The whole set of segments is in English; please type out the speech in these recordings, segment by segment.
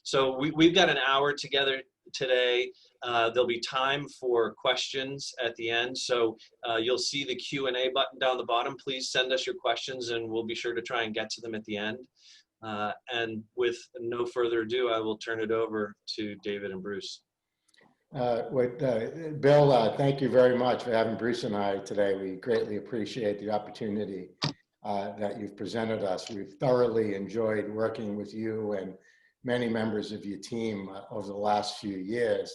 So we've got an hour together today. There'll be time for questions at the end. So you'll see the Q&A button down the bottom. Please send us your questions and we'll be sure to try and get to them at the end. And with no further ado, I will turn it over to David and Bruce. Bill, thank you very much for having Bruce and I today. We greatly appreciate the opportunity that you've presented us. We've thoroughly enjoyed working with you and many members of your team over the last few years.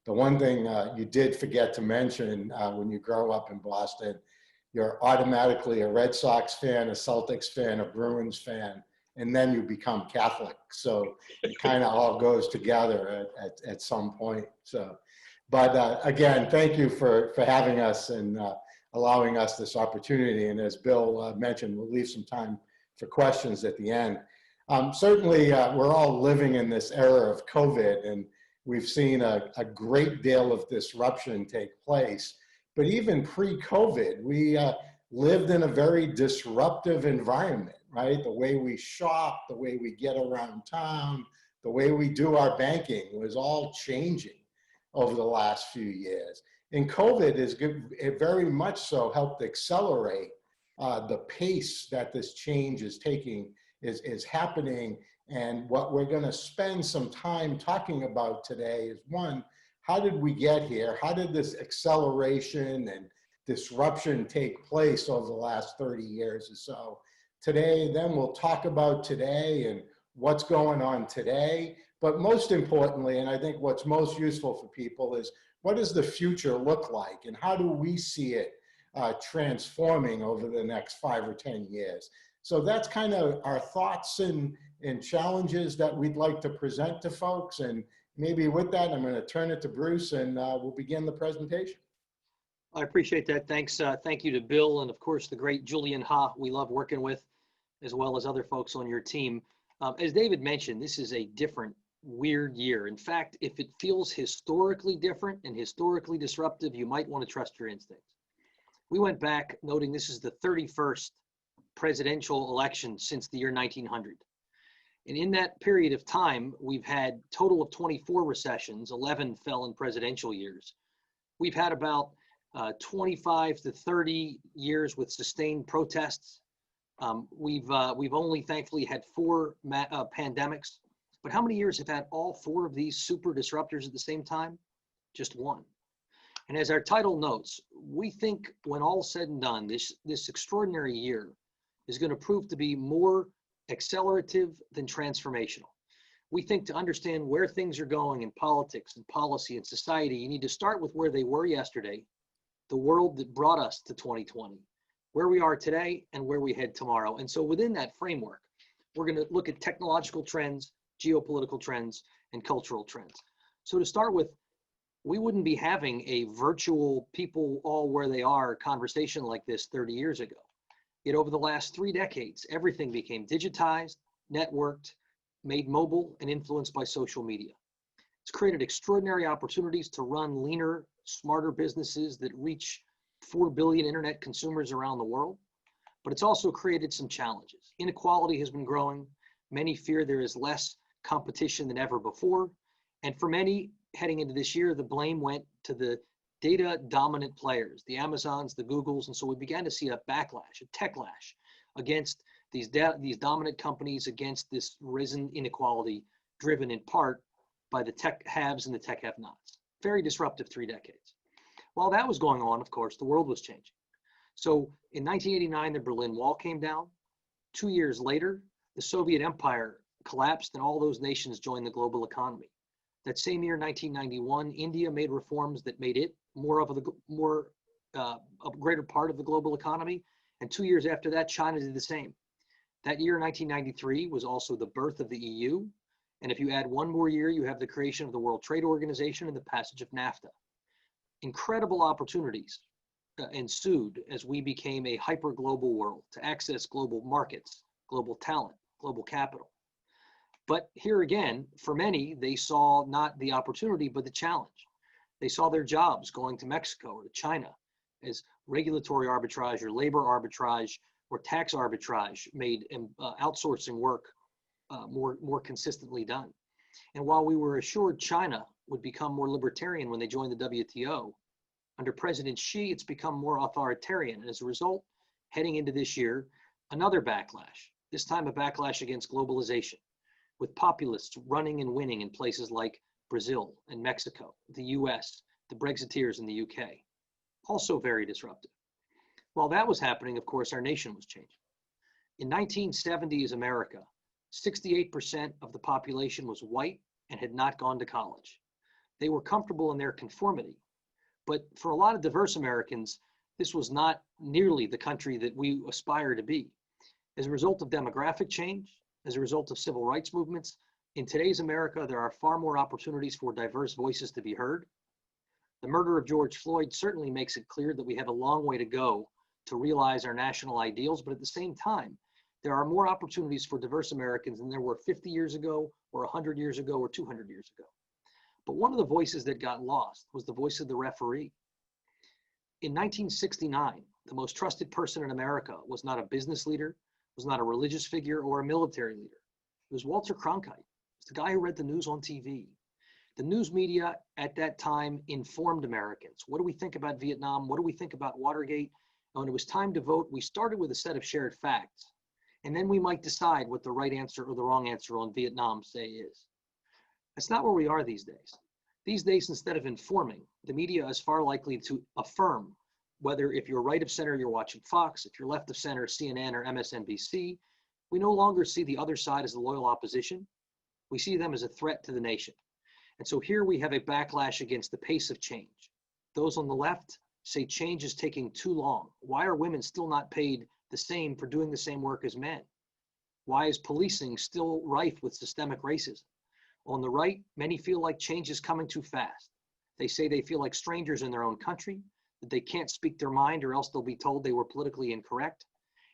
The one thing you did forget to mention when you grow up in Boston, you're automatically a Red Sox fan, a Celtics fan, a Bruins fan, and then you become Catholic. So it kind of all goes together at some point. So, but again, thank you for having us and allowing us this opportunity. And as Bill mentioned, we'll leave some time for questions at the end. Certainly, we're all living in this era of COVID, and we've seen a great deal of disruption take place. But even pre-COVID, we lived in a very disruptive environment, right? The way we shop, the way we get around town, the way we do our banking was all changing over the last few years. And COVID it very much so helped accelerate the pace that this change is happening. And what we're going to spend some time talking about today is, one, how did we get here? How did this acceleration and disruption take place over the last 30 years or so? Today, then we'll talk about today and what's going on today. But most importantly, and I think what's most useful for people, is what does the future look like and how do we see it transforming over the next 5 or 10 years? So that's kind of our thoughts and challenges that we'd like to present to folks. And maybe with that, I'm going to turn it to Bruce and we'll begin the presentation. I appreciate that. Thanks. Thank you to Bill and of course the great Julian Ha we love working with, as well as other folks on your team. As David mentioned, this is a different, weird year. In fact, if it feels historically different and historically disruptive, you might want to trust your instincts. We went back noting this is the 31st presidential election since the year 1900. And in that period of time, we've had a total of 24 recessions, 11 fell in presidential years. We've had about 25 to 30 years with sustained protests. We've only thankfully had 4 pandemics, but how many years have had all 4 of these super disruptors at the same time? Just 1. And as our title notes, we think when all said and done, this extraordinary year is going to prove to be more accelerative than transformational. We think to understand where things are going in politics and policy and society, you need to start with where they were yesterday, the world that brought us to 2020, where we are today and where we head tomorrow. And so within that framework, we're going to look at technological trends, geopolitical trends, and cultural trends. So to start with, we wouldn't be having a virtual people all where they are conversation like this 30 years ago. Yet over the last 3 decades, everything became digitized, networked, made mobile, and influenced by social media. It's created extraordinary opportunities to run leaner, smarter businesses that reach 4 billion internet consumers around the world. But it's also created some challenges. Inequality has been growing. Many fear there is less competition than ever before. And for many, heading into this year, the blame went to the data dominant players, the Amazons, the Googles. And so we began to see a backlash, a techlash against these dominant companies, against this risen inequality driven in part by the tech haves and the tech have-nots. Very disruptive 3 decades. While that was going on, of course, the world was changing. So in 1989, the Berlin Wall came down. 2 years later, the Soviet Empire collapsed and all those nations joined the global economy. That same year, 1991, India made reforms that made it a greater part of the global economy. And 2 years after that, China did the same. That year, 1993, was also the birth of the EU. And if you add 1 more year, you have the creation of the World Trade Organization and the passage of NAFTA. Incredible opportunities ensued as we became a hyper-global world to access global markets, global talent, global capital. But here again, for many, they saw not the opportunity, but the challenge. They saw their jobs going to Mexico or to China as regulatory arbitrage or labor arbitrage or tax arbitrage made outsourcing work more consistently done. And while we were assured China would become more libertarian when they joined the WTO, under President Xi, it's become more authoritarian. And as a result, heading into this year, another backlash, this time a backlash against globalization, with populists running and winning in places like Brazil and Mexico, the US, the Brexiteers in the UK, also very disruptive. While that was happening, of course, our nation was changing. In 1970s America, 68% of the population was white and had not gone to college. They were comfortable in their conformity. But for a lot of diverse Americans, this was not nearly the country that we aspire to be. As a result of demographic change, as a result of civil rights movements, in today's America, there are far more opportunities for diverse voices to be heard. The murder of George Floyd certainly makes it clear that we have a long way to go to realize our national ideals, but at the same time, there are more opportunities for diverse Americans than there were 50 years ago, or 100 years ago, or 200 years ago. But one of the voices that got lost was the voice of the referee. In 1969, the most trusted person in America was not a business leader, was not a religious figure, or a military leader. It was Walter Cronkite. It's the guy who read the news on TV. The news media at that time informed Americans. What do we think about Vietnam? What do we think about Watergate? And when it was time to vote, we started with a set of shared facts. And then we might decide what the right answer or the wrong answer on Vietnam, say, is. That's not where we are these days. These days, instead of informing, the media is far likely to affirm whether if you're right of center, you're watching Fox, if you're left of center, CNN or MSNBC. We no longer see the other side as the loyal opposition. We see them as a threat to the nation. And so here we have a backlash against the pace of change. Those on the left say change is taking too long. Why are women still not paid the same for doing the same work as men? Why is policing still rife with systemic racism? On the right, many feel like change is coming too fast. They say they feel like strangers in their own country, that they can't speak their mind or else they'll be told they were politically incorrect.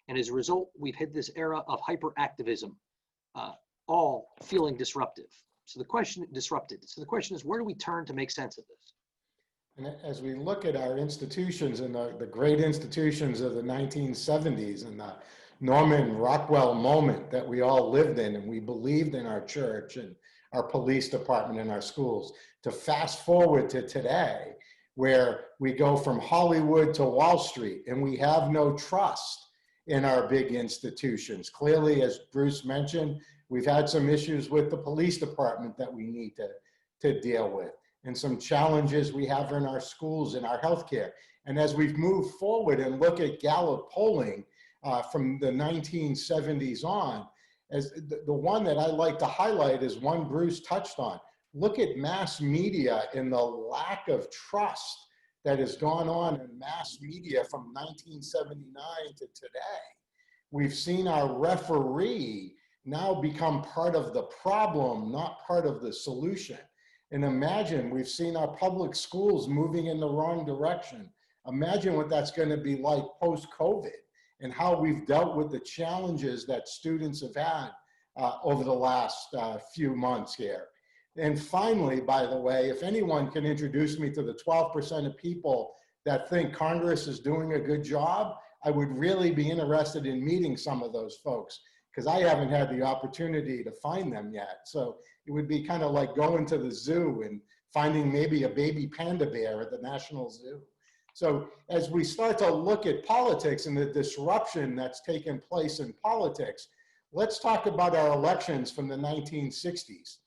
And as a result, we've hit this era of hyperactivism, all feeling disruptive. So the question is, where do we turn to make sense of this? And as we look at our institutions and the great institutions of the 1970s and the Norman Rockwell moment that we all lived in and we believed in our church and our police department and our schools, to fast forward to today, where we go from Hollywood to Wall Street and we have no trust in our big institutions. Clearly, as Bruce mentioned, we've had some issues with the police department that we need to deal with, and some challenges we have in our schools and our healthcare. And as we've moved forward and look at Gallup polling from the 1970s on, as the one that I like to highlight is one Bruce touched on. Look at mass media and the lack of trust that has gone on in mass media from 1979 to today. We've seen our referee now become part of the problem, not part of the solution. And imagine, we've seen our public schools moving in the wrong direction. Imagine what that's going to be like post-COVID and how we've dealt with the challenges that students have had over the last few months here. And finally, by the way, if anyone can introduce me to the 12% of people that think Congress is doing a good job, I would really be interested in meeting some of those folks, because I haven't had the opportunity to find them yet. So it would be kind of like going to the zoo and finding maybe a baby panda bear at the National Zoo. So as we start to look at politics and the disruption that's taken place in politics, let's talk about our elections from the 1960s.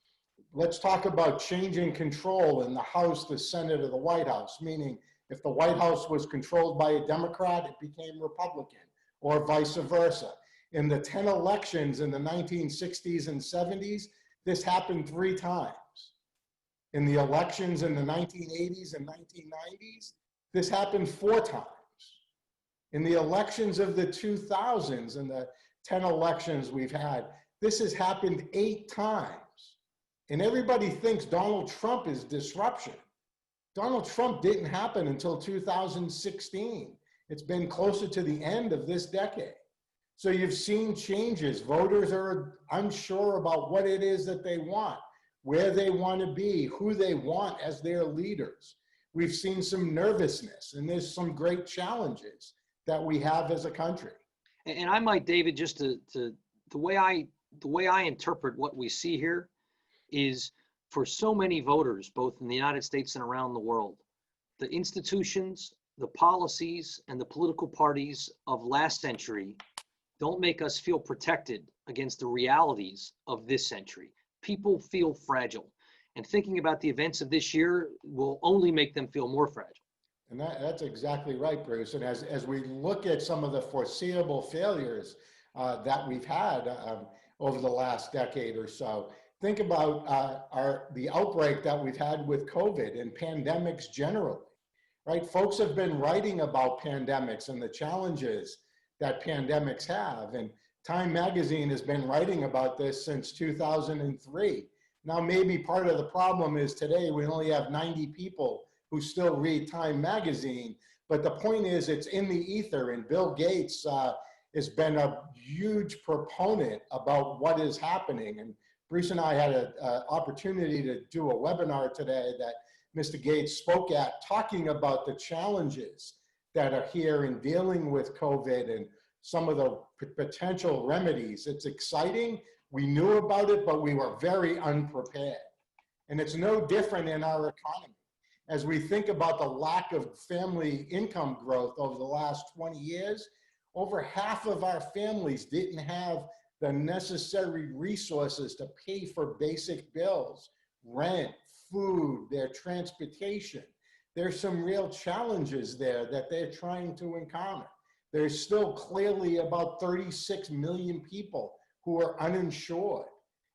Let's talk about changing control in the House, the Senate, or the White House, meaning if the White House was controlled by a Democrat, it became Republican, or vice versa. In the 10 elections in the 1960s and 70s, this happened 3 times. In the elections in the 1980s and 1990s, this happened 4 times. In the elections of the 2000s and the 10 elections we've had, this has happened 8 times. And everybody thinks Donald Trump is disruption. Donald Trump didn't happen until 2016. It's been closer to the end of this decade. So you've seen changes. Voters are unsure about what it is that they want, where they want to be, who they want as their leaders. We've seen some nervousness, and there's some great challenges that we have as a country. And I might, David, just the way I interpret what we see here is for so many voters, both in the United States and around the world, the institutions, the policies, and the political parties of last century don't make us feel protected against the realities of this century. People feel fragile, and thinking about the events of this year will only make them feel more fragile. And that's exactly right, Bruce. And as we look at some of the foreseeable failures that we've had over the last decade or so, think about the outbreak that we've had with COVID and pandemics generally, right? Folks have been writing about pandemics and the challenges that pandemics have. And Time Magazine has been writing about this since 2003. Now, maybe part of the problem is today we only have 90 people who still read Time Magazine, but the point is it's in the ether, and Bill Gates has been a huge proponent about what is happening. And Bruce and I had an opportunity to do a webinar today that Mr. Gates spoke at, talking about the challenges that are here in dealing with COVID and some of the potential remedies. It's exciting. We knew about it, but we were very unprepared. And it's no different in our economy. As we think about the lack of family income growth over the last 20 years, over half of our families didn't have the necessary resources to pay for basic bills, rent, food, their transportation. There's some real challenges there that they're trying to encounter. There's still clearly about 36 million people who are uninsured.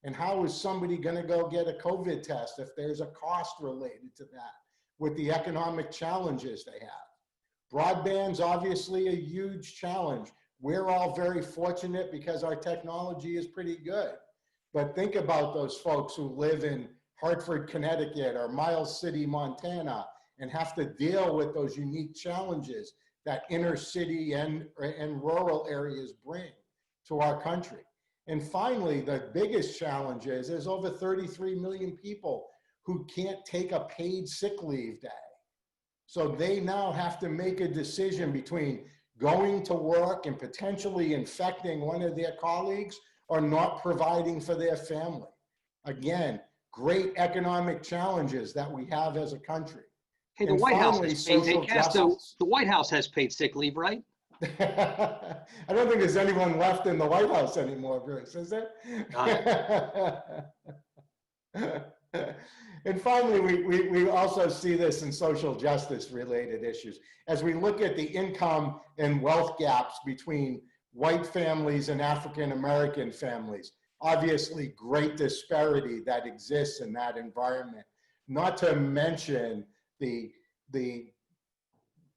And how is somebody going to go get a COVID test if there's a cost related to that with the economic challenges they have? Broadband's obviously a huge challenge. We're all very fortunate because our technology is pretty good. But think about those folks who live in Hartford, Connecticut, or Miles City, Montana, and have to deal with those unique challenges that inner city and rural areas bring to our country. And finally, the biggest challenge is there's over 33 million people who can't take a paid sick leave day. So they now have to make a decision between going to work and potentially infecting one of their colleagues or not providing for their family. Again, great economic challenges that we have as a country. Hey, the White House has paid, the White House has paid sick leave, right? I don't think there's anyone left in the White House anymore, Bruce, is there? And finally, we also see this in social justice related issues. As we look at the income and wealth gaps between white families and African American families, obviously great disparity that exists in that environment, not to mention the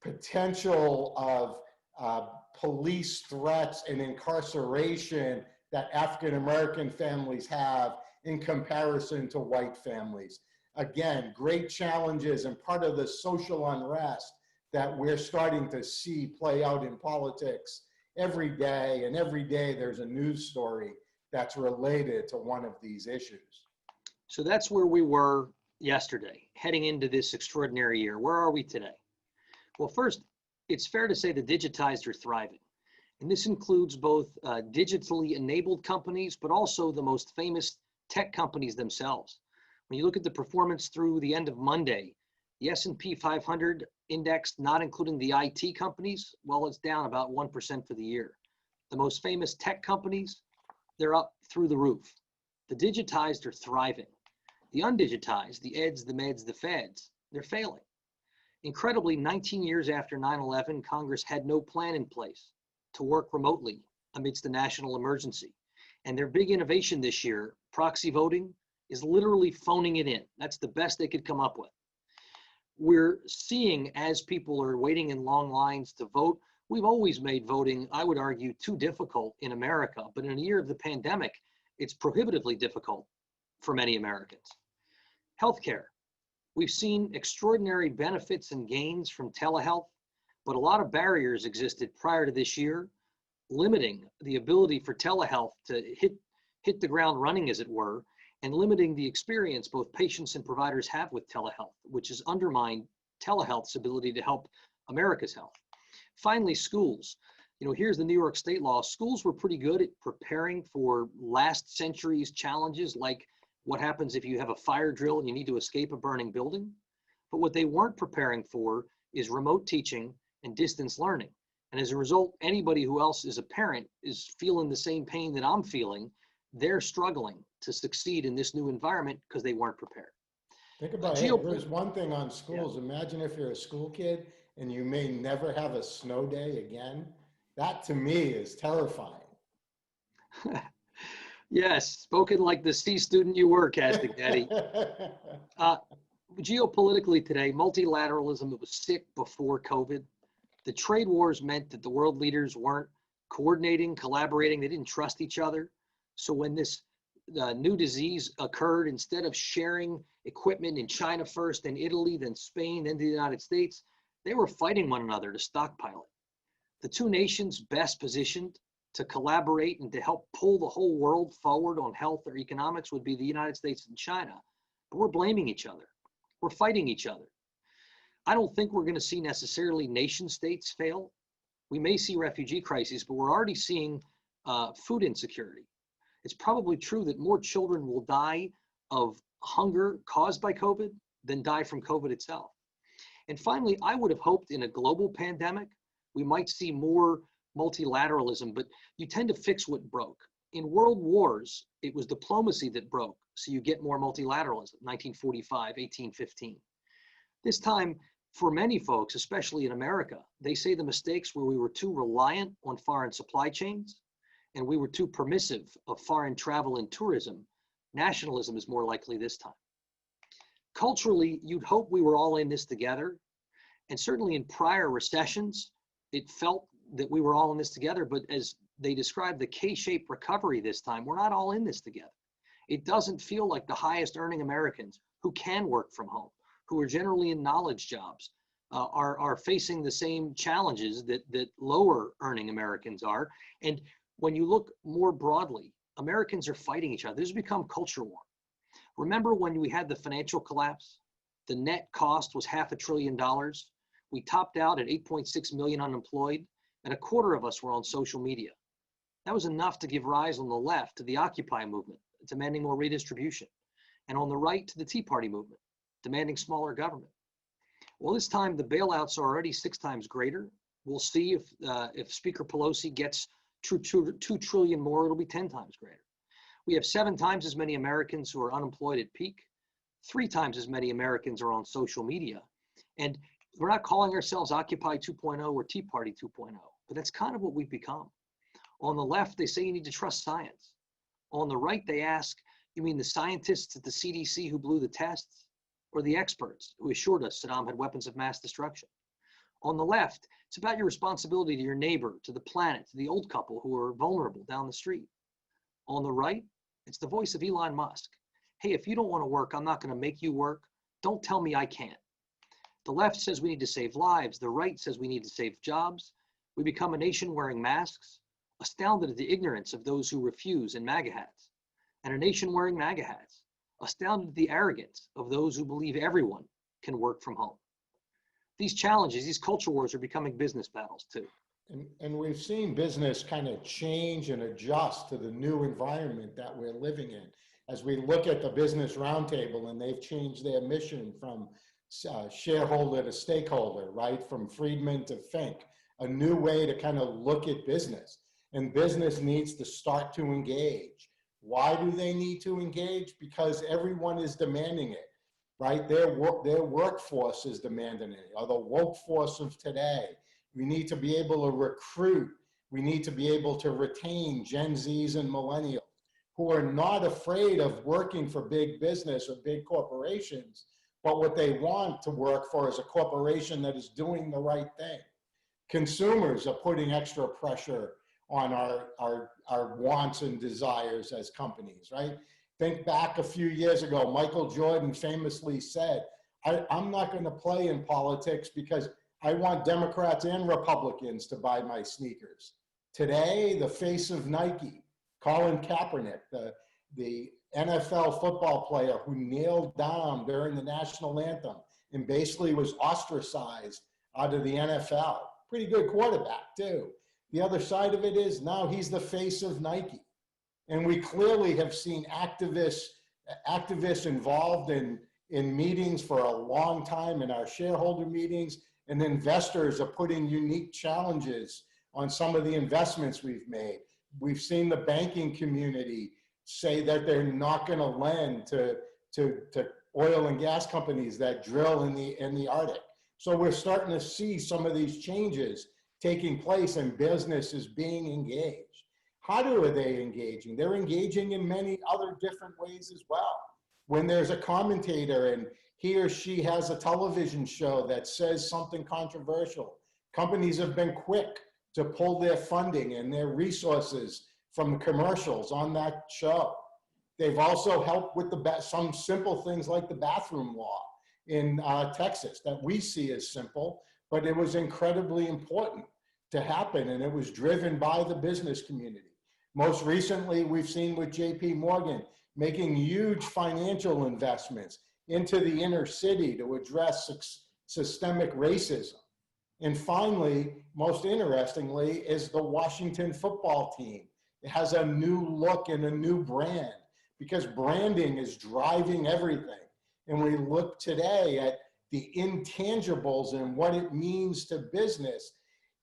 potential of police threats and incarceration that African American families have in comparison to white families. Again, great challenges and part of the social unrest that we're starting to see play out in politics every day, and every day there's a news story that's related to one of these issues. So that's where we were yesterday, heading into this extraordinary year. Where are we today? Well, first, it's fair to say the digitized are thriving. And this includes both digitally enabled companies, but also the most famous tech companies themselves. When you look at the performance through the end of Monday, the S&P 500 index, not including the IT companies, well, it's down about 1% for the year. The most famous tech companies, they're up through the roof. The digitized are thriving. The undigitized, the EDs, the MEDs, the FEDs, they're failing. Incredibly, 19 years after 9/11, Congress had no plan in place to work remotely amidst the national emergency. And their big innovation this year, proxy voting, is literally phoning it in. That's the best they could come up with. We're seeing, as people are waiting in long lines to vote, we've always made voting, I would argue, too difficult in America. But in a year of the pandemic, it's prohibitively difficult for many Americans. Healthcare. We've seen extraordinary benefits and gains from telehealth, but a lot of barriers existed prior to this year, limiting the ability for telehealth to hit the ground running, as it were, and limiting the experience both patients and providers have with telehealth, which has undermined telehealth's ability to help America's health. Finally, schools. You know, here's the New York state law. Schools were pretty good at preparing for last century's challenges like what happens if you have a fire drill and you need to escape a burning building. But what they weren't preparing for is remote teaching and distance learning. And as a result, anybody who else is a parent is feeling the same pain that I'm feeling. They're struggling to succeed in this new environment because they weren't prepared. Think about it. There's one thing on schools. Yeah. Imagine if you're a school kid and you may never have a snow day again. That to me is terrifying. Yes, spoken like the C student you were, Castagnetti. Geopolitically today, multilateralism, it was sick before COVID. The trade wars meant that the world leaders weren't coordinating, collaborating. They didn't trust each other. So when this new disease occurred, instead of sharing equipment in China first, then Italy, then Spain, then the United States, they were fighting one another to stockpile it. The two nations best positioned to collaborate and to help pull the whole world forward on health or economics would be the United States and China. But we're blaming each other. We're fighting each other. I don't think we're going to see necessarily nation states fail. We may see refugee crises, but we're already seeing food insecurity. It's probably true that more children will die of hunger caused by COVID than die from COVID itself. And finally, I would have hoped in a global pandemic, we might see more multilateralism, but you tend to fix what broke. In world wars, it was diplomacy that broke, so you get more multilateralism, 1945, 1815. This time, for many folks, especially in America, they say the mistakes were we were too reliant on foreign supply chains and we were too permissive of foreign travel and tourism. Nationalism is more likely this time. Culturally, you'd hope we were all in this together. And certainly in prior recessions, it felt that we were all in this together, but as they described the K-shaped recovery this time, we're not all in this together. It doesn't feel like the highest earning Americans who can work from home, who are generally in knowledge jobs, are facing the same challenges that lower earning Americans are. And when you look more broadly, Americans are fighting each other. This has become culture war. Remember when we had the financial collapse? The net cost was $500 billion. We topped out at 8.6 million unemployed, and a quarter of us were on social media. That was enough to give rise on the left to the Occupy movement, demanding more redistribution, and on the right to the Tea Party movement, demanding smaller government. Well, this time the bailouts are already 6 times greater. We'll see if Speaker Pelosi gets 2 trillion more, it'll be 10 times greater. We have 7 times as many Americans who are unemployed at peak. 3 times as many Americans are on social media. And we're not calling ourselves Occupy 2.0 or Tea Party 2.0, but that's kind of what we've become. On the left, they say you need to trust science. On the right, they ask, you mean the scientists at the CDC who blew the tests, or the experts who assured us Saddam had weapons of mass destruction? On the left, it's about your responsibility to your neighbor, to the planet, to the old couple who are vulnerable down the street. On the right, it's the voice of Elon Musk. Hey, if you don't want to work, I'm not going to make you work. Don't tell me I can't. The left says we need to save lives. The right says we need to save jobs. We become a nation wearing masks, astounded at the ignorance of those who refuse in MAGA hats, and a nation wearing MAGA hats, astounded at the arrogance of those who believe everyone can work from home. These challenges, these culture wars are becoming business battles too. And we've seen business kind of change and adjust to the new environment that we're living in. As we look at the Business Roundtable, and they've changed their mission from shareholder to stakeholder, right? From Friedman to Fink, a new way to kind of look at business. And business needs to start to engage. Why do they need to engage? Because everyone is demanding it, right? Their workforce is demanding it, or the woke force of today. We need to be able to recruit. We need to be able to retain Gen Zs and millennials who are not afraid of working for big business or big corporations, but what they want to work for is a corporation that is doing the right thing. Consumers are putting extra pressure on our wants and desires as companies, right? Think back a few years ago, Michael Jordan famously said, I'm not going to play in politics because I want Democrats and Republicans to buy my sneakers. Today, the face of Nike, Colin Kaepernick, the NFL football player who kneeled down during the national anthem and basically was ostracized out of the NFL. Pretty good quarterback too. The other side of it is now he's the face of Nike. And we clearly have seen activists activists involved in meetings for a long time, in our shareholder meetings, and investors are putting unique challenges on some of the investments we've made. We've seen the banking community say that they're not going to lend to oil and gas companies that drill in the Arctic. So we're starting to see some of these changes taking place and business is being engaged. How are they engaging? They're engaging in many other different ways as well. When there's a commentator and he or she has a television show that says something controversial, companies have been quick to pull their funding and their resources from the commercials on that show. They've also helped with some simple things like the bathroom law in Texas that we see as simple, but it was incredibly important to happen, and it was driven by the business community. Most recently, we've seen with JP Morgan making huge financial investments into the inner city to address systemic racism. And finally, most interestingly, is the Washington football team. It has a new look and a new brand because branding is driving everything. And we look today at the intangibles and what it means to business.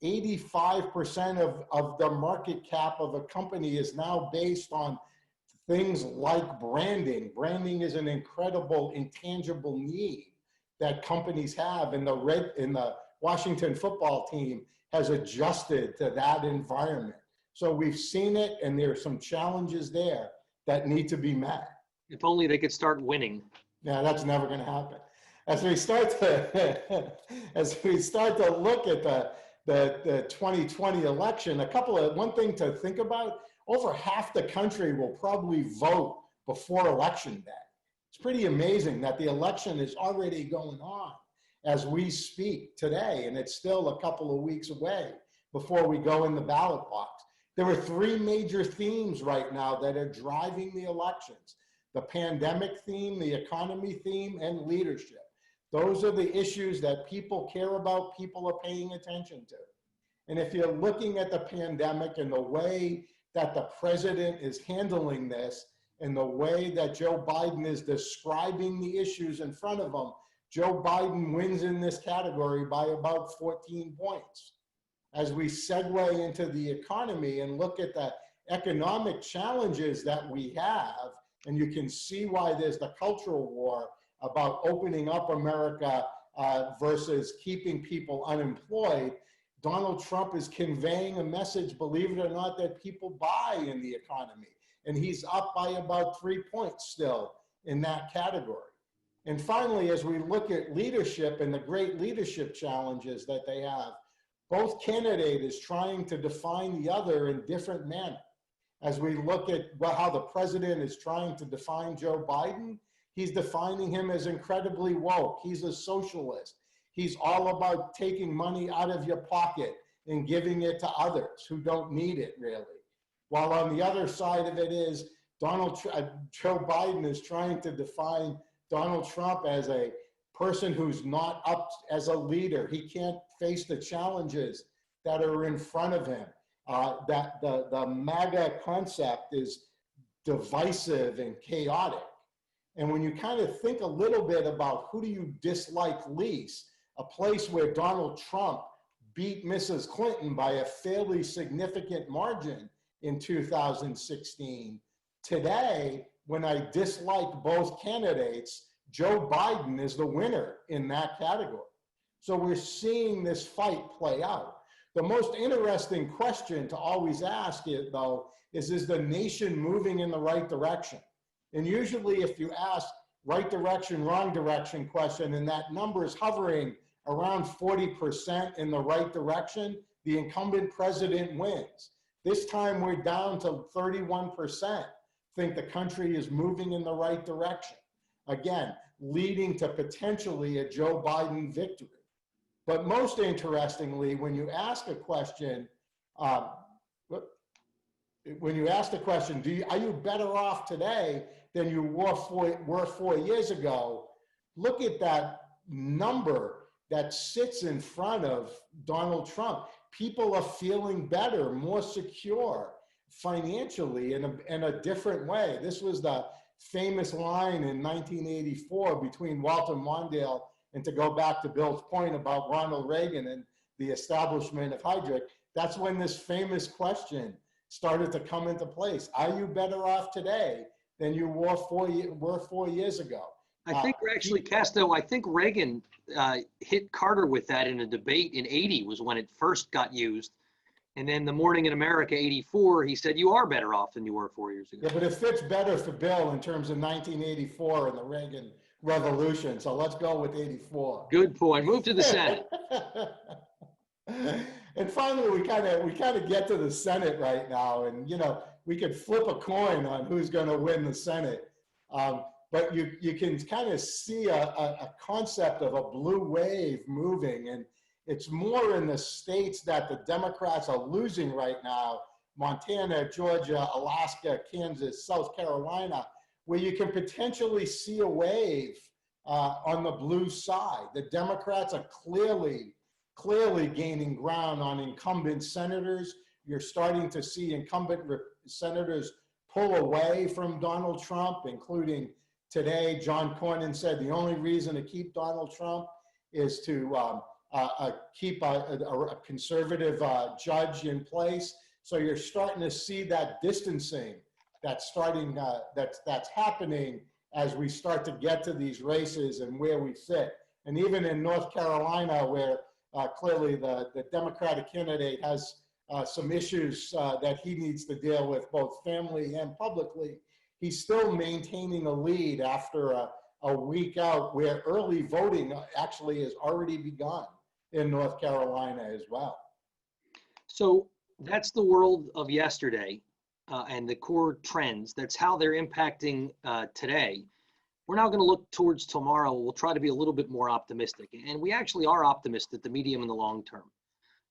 85% of the market cap of a company is now based on things like branding. Branding is an incredible intangible need that companies have, and the Washington football team has adjusted to that environment. So we've seen it, and there are some challenges there that need to be met. If only they could start winning. Yeah, that's never going to happen. As we start to look at the 2020 election, one thing to think about, over half the country will probably vote before election day. It's pretty amazing that the election is already going on as we speak today, and it's still a couple of weeks away before we go in the ballot box. There are three major themes right now that are driving the elections: the pandemic theme, the economy theme, and leadership. Those are the issues that people care about, people are paying attention to. And if you're looking at the pandemic and the way that the president is handling this and the way that Joe Biden is describing the issues in front of him, Joe Biden wins in this category by about 14 points. As we segue into the economy and look at the economic challenges that we have, and you can see why there's the cultural war about opening up America versus keeping people unemployed, Donald Trump is conveying a message, believe it or not, that people buy in the economy. And he's up by about 3 points still in that category. And finally, as we look at leadership and the great leadership challenges that they have, both candidates is trying to define the other in different manner. As we look at how the president is trying to define Joe Biden, he's defining him as incredibly woke. He's a socialist. He's all about taking money out of your pocket and giving it to others who don't need it, really. While on the other side of it is Joe Biden is trying to define Donald Trump as a person who's not up as a leader. He can't face the challenges that are in front of him. That the MAGA concept is divisive and chaotic. And when you kind of think a little bit about who do you dislike least, a place where Donald Trump beat Mrs. Clinton by a fairly significant margin in 2016. Today, when I dislike both candidates, Joe Biden is the winner in that category. So we're seeing this fight play out. The most interesting question to always ask it, though, is the nation moving in the right direction? And usually if you ask right direction, wrong direction question, and that number is hovering around 40% in the right direction, the incumbent president wins. This time we're down to 31%. Think the country is moving in the right direction. Again, leading to potentially a Joe Biden victory. But most interestingly, when you ask a question, are you better off today than you were 4 years ago? Look at that number that sits in front of Donald Trump. People are feeling better, more secure. financially in a different way. This was the famous line in 1984 between Walter Mondale, and to go back to Bill's point about Ronald Reagan and the establishment of Heidrick, that's when this famous question started to come into place. Are you better off today than you were 4 years ago? I think actually, Casto, I think Reagan hit Carter with that in a debate in '80 was when it first got used. And then The Morning in America, '84, he said, you are better off than you were 4 years ago. Yeah, but it fits better for Bill in terms of 1984 and the Reagan Revolution. So let's go with 84. Good point. Move to the Senate. And finally, we kind of get to the Senate right now, and we could flip a coin on who's going to win the Senate. But you can kind of see a concept of a blue wave moving, and it's more in the states that the Democrats are losing right now: Montana, Georgia, Alaska, Kansas, South Carolina, where you can potentially see a wave on the blue side. The Democrats are clearly gaining ground on incumbent senators. You're starting to see incumbent senators pull away from Donald Trump, including today, John Cornyn said the only reason to keep Donald Trump is to keep a conservative judge in place. So you're starting to see that distancing that's happening as we start to get to these races and where we sit. And even in North Carolina, where clearly the Democratic candidate has some issues that he needs to deal with both family and publicly, he's still maintaining a lead after a week out, where early voting actually has already begun in North Carolina as well. So that's the world of yesterday and the core trends. That's how they're impacting today. We're now going to look towards tomorrow. We'll try to be a little bit more optimistic. And we actually are optimistic at the medium and the long term.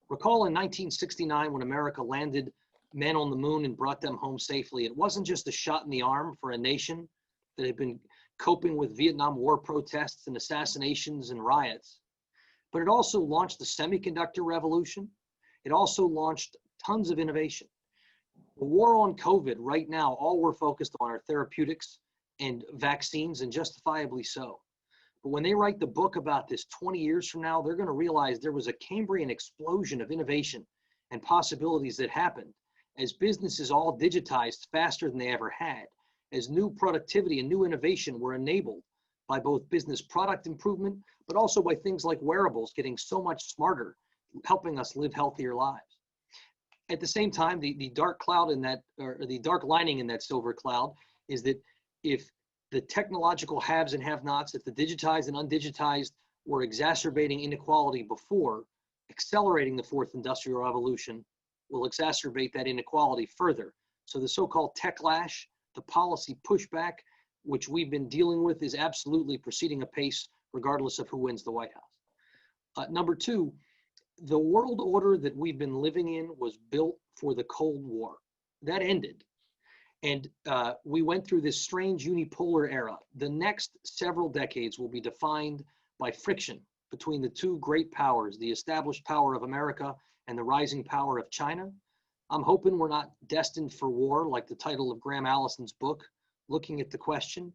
Recall in 1969 when America landed men on the moon and brought them home safely. It wasn't just a shot in the arm for a nation that had been coping with Vietnam War protests and assassinations and riots, but it also launched the semiconductor revolution. It also launched tons of innovation. The war on COVID right now, all we're focused on are therapeutics and vaccines, and justifiably so. But when they write the book about this 20 years from now, they're going to realize there was a Cambrian explosion of innovation and possibilities that happened as businesses all digitized faster than they ever had, as new productivity and new innovation were enabled by both business product improvement, but also by things like wearables getting so much smarter, helping us live healthier lives. At the same time, the dark cloud in that, or the dark lining in that silver cloud, is that if the technological haves and have-nots, if the digitized and undigitized were exacerbating inequality before, accelerating the fourth industrial revolution will exacerbate that inequality further. So the so-called techlash, the policy pushback, which we've been dealing with, is absolutely proceeding apace regardless of who wins the White House. Number two, the world order that we've been living in was built for the Cold War. That ended. And we went through this strange unipolar era. The next several decades will be defined by friction between the two great powers, the established power of America and the rising power of China. I'm hoping we're not destined for war, like the title of Graham Allison's book, Looking at the Question.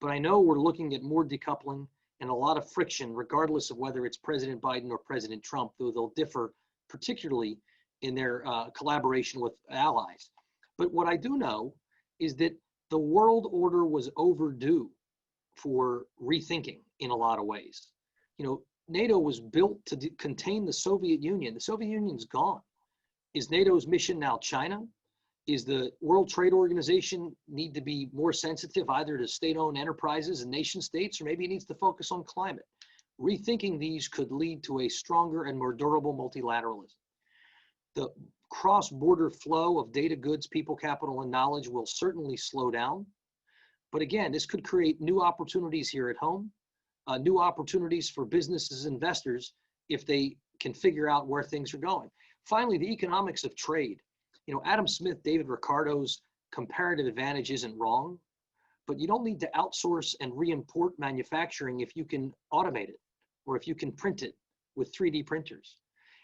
But I know we're looking at more decoupling and a lot of friction, regardless of whether it's President Biden or President Trump, though they'll differ particularly in their collaboration with allies. But what I do know is that the world order was overdue for rethinking in a lot of ways. You know, NATO was built to contain the Soviet Union. The Soviet Union's gone. Is NATO's mission now China? Is the World Trade Organization need to be more sensitive either to state-owned enterprises and nation states, or maybe it needs to focus on climate? Rethinking these could lead to a stronger and more durable multilateralism. The cross-border flow of data, goods, people, capital, and knowledge will certainly slow down. But again, this could create new opportunities here at home, new opportunities for businesses and investors if they can figure out where things are going. Finally, the economics of trade. You know, Adam Smith, David Ricardo's comparative advantage isn't wrong, but you don't need to outsource and re-import manufacturing if you can automate it or if you can print it with 3D printers.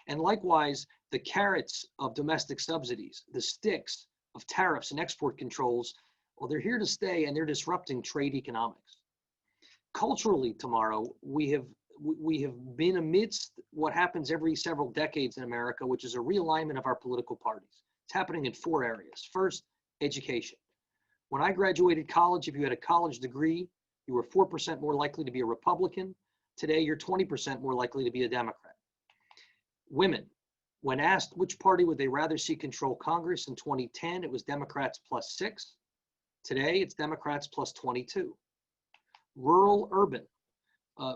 And likewise, the carrots of domestic subsidies, the sticks of tariffs and export controls, well, they're here to stay and they're disrupting trade economics. Culturally, tomorrow, we have been amidst what happens every several decades in America, which is a realignment of our political parties. It's happening in 4 areas. First, education. When I graduated college, if you had a college degree, you were 4% more likely to be a Republican. Today, you're 20% more likely to be a Democrat. Women, when asked which party would they rather see control Congress in 2010, it was Democrats +6. Today, it's Democrats +22. Rural, urban.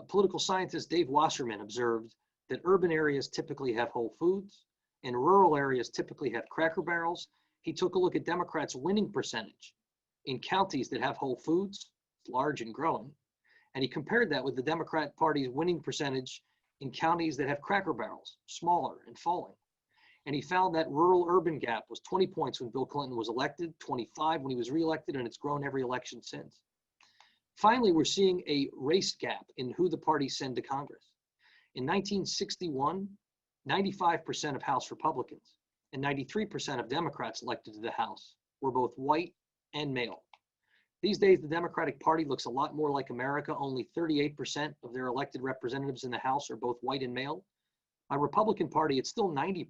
Political scientist Dave Wasserman observed that urban areas typically have Whole Foods and rural areas typically have Cracker Barrels. He took a look at Democrats' winning percentage in counties that have Whole Foods, large and growing, and he compared that with the Democrat Party's winning percentage in counties that have Cracker Barrels, smaller and falling. And he found that rural-urban gap was 20 points when Bill Clinton was elected, 25 when he was reelected, and it's grown every election since. Finally, we're seeing a race gap in who the parties send to Congress. In 1961, 95% of House Republicans and 93% of Democrats elected to the House were both white and male. These days, the Democratic Party looks a lot more like America. Only 38% of their elected representatives in the House are both white and male. My Republican Party, it's still 90%.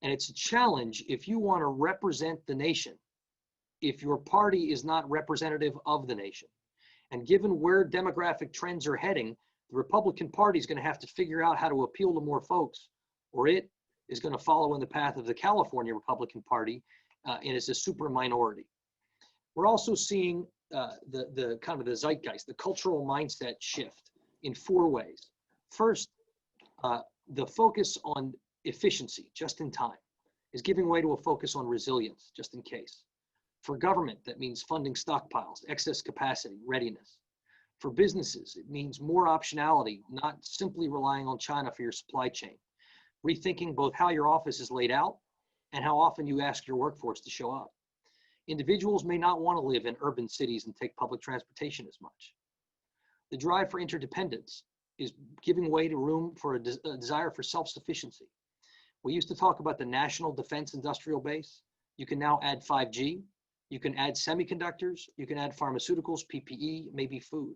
And it's a challenge if you want to represent the nation, if your party is not representative of the nation. And given where demographic trends are heading, the Republican Party is going to have to figure out how to appeal to more folks, or it is going to follow in the path of the California Republican Party and is a super minority. We're also seeing the kind of the zeitgeist, the cultural mindset shift in 4 ways. First, the focus on efficiency, just in time, is giving way to a focus on resilience, just in case. For government, that means funding stockpiles, excess capacity, readiness. For businesses, it means more optionality, not simply relying on China for your supply chain. Rethinking both how your office is laid out and how often you ask your workforce to show up. Individuals may not want to live in urban cities and take public transportation as much. The drive for interdependence is giving way to room for a desire for self-sufficiency. We used to talk about the National Defense Industrial Base. You can now add 5G. You can add semiconductors. You can add pharmaceuticals, PPE, maybe food.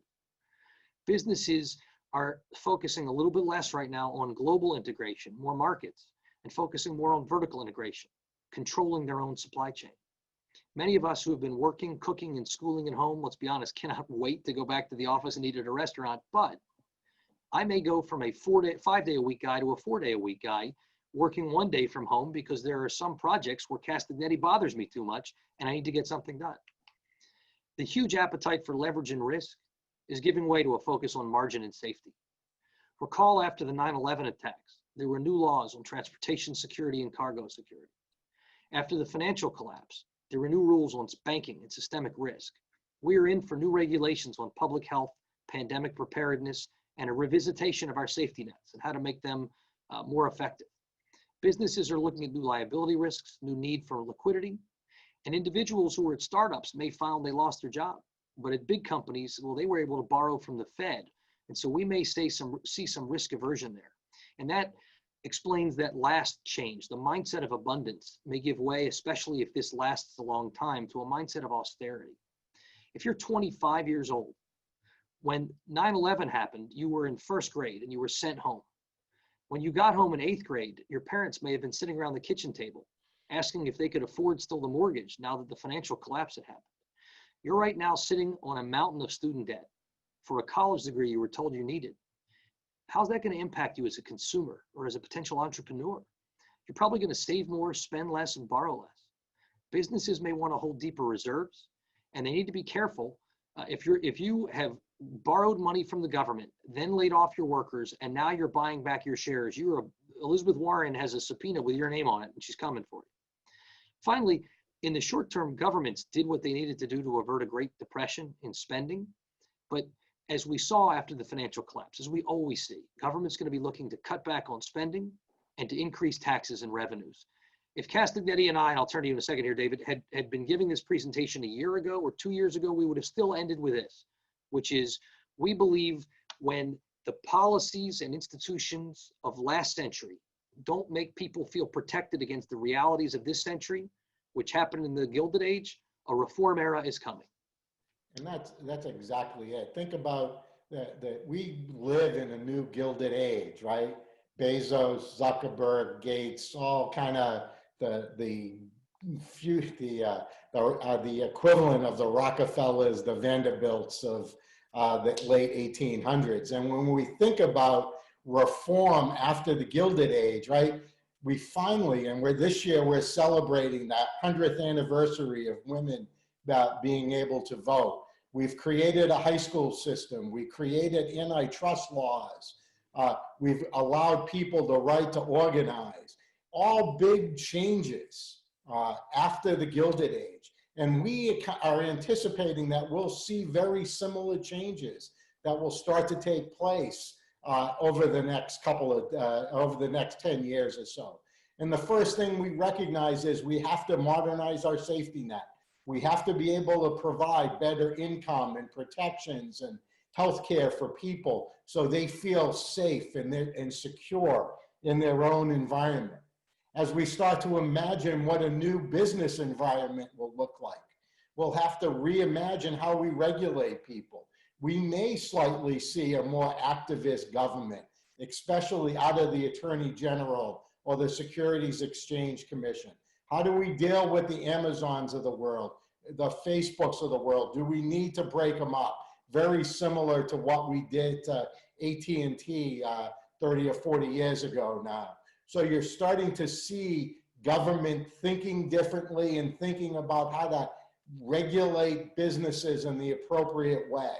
Businesses are focusing a little bit less right now on global integration, more markets, and focusing more on vertical integration, controlling their own supply chain. Many of us who have been working, cooking, and schooling at home, let's be honest, cannot wait to go back to the office and eat at a restaurant, but I may go from a 5-day-a-week guy to a 4-day-a-week guy, working 1 day from home because there are some projects where Castagnetti bothers me too much and I need to get something done. The huge appetite for leverage and risk is giving way to a focus on margin and safety. Recall after the 9/11 attacks, there were new laws on transportation security and cargo security. After the financial collapse, there were new rules on banking and systemic risk. We are in for new regulations on public health, pandemic preparedness, and a revisitation of our safety nets and how to make them more effective. Businesses are looking at new liability risks, new need for liquidity, and individuals who are at startups may find they lost their job. But at big companies, well, they were able to borrow from the Fed. And so we may see some risk aversion there. And that explains that last change. The mindset of abundance may give way, especially if this lasts a long time, to a mindset of austerity. If you're 25 years old, when 9/11 happened, you were in 1st grade and you were sent home. When you got home in 8th grade, your parents may have been sitting around the kitchen table asking if they could afford still the mortgage now that the financial collapse had happened. You're right now sitting on a mountain of student debt for a college degree you were told you needed. How's that going to impact you as a consumer or as a potential entrepreneur? You're probably going to save more, spend less, and borrow less. Businesses may want to hold deeper reserves, and they need to be careful. If you have borrowed money from the government, then laid off your workers, and now you're buying back your shares, Elizabeth Warren has a subpoena with your name on it, and she's coming for you. Finally, in the short term, governments did what they needed to do to avert a Great Depression in spending. But as we saw after the financial collapse, as we always see, government's going to be looking to cut back on spending and to increase taxes and revenues. If Castagnetti and I'll turn to you in a second here, David, had been giving this presentation a year ago or 2 years ago, we would have still ended with this, which is we believe when the policies and institutions of last century don't make people feel protected against the realities of this century, which happened in the Gilded Age, a reform era is coming. And that's exactly it. Think about that we live in a new Gilded Age, right? Bezos, Zuckerberg, Gates, all kind of the equivalent of the Rockefellers, the Vanderbilts of the late 1800s. And when we think about reform after the Gilded Age, right? We finally, and this year we're celebrating that 100th anniversary of women being able to vote. We've created a high school system. We created antitrust laws. We've allowed people the right to organize. All big changes after the Gilded Age. And we are anticipating that we'll see very similar changes that will start to take place over the next over the next 10 years or so. And the first thing we recognize is we have to modernize our safety net. We have to be able to provide better income and protections and healthcare for people so they feel safe and secure in their own environment. As we start to imagine what a new business environment will look like, we'll have to reimagine how we regulate people. We may slightly see a more activist government, especially out of the Attorney General or the Securities Exchange Commission. How do we deal with the Amazons of the world, the Facebooks of the world? Do we need to break them up? Very similar to what we did to AT&T 30 or 40 years ago now. So you're starting to see government thinking differently and thinking about how to regulate businesses in the appropriate way.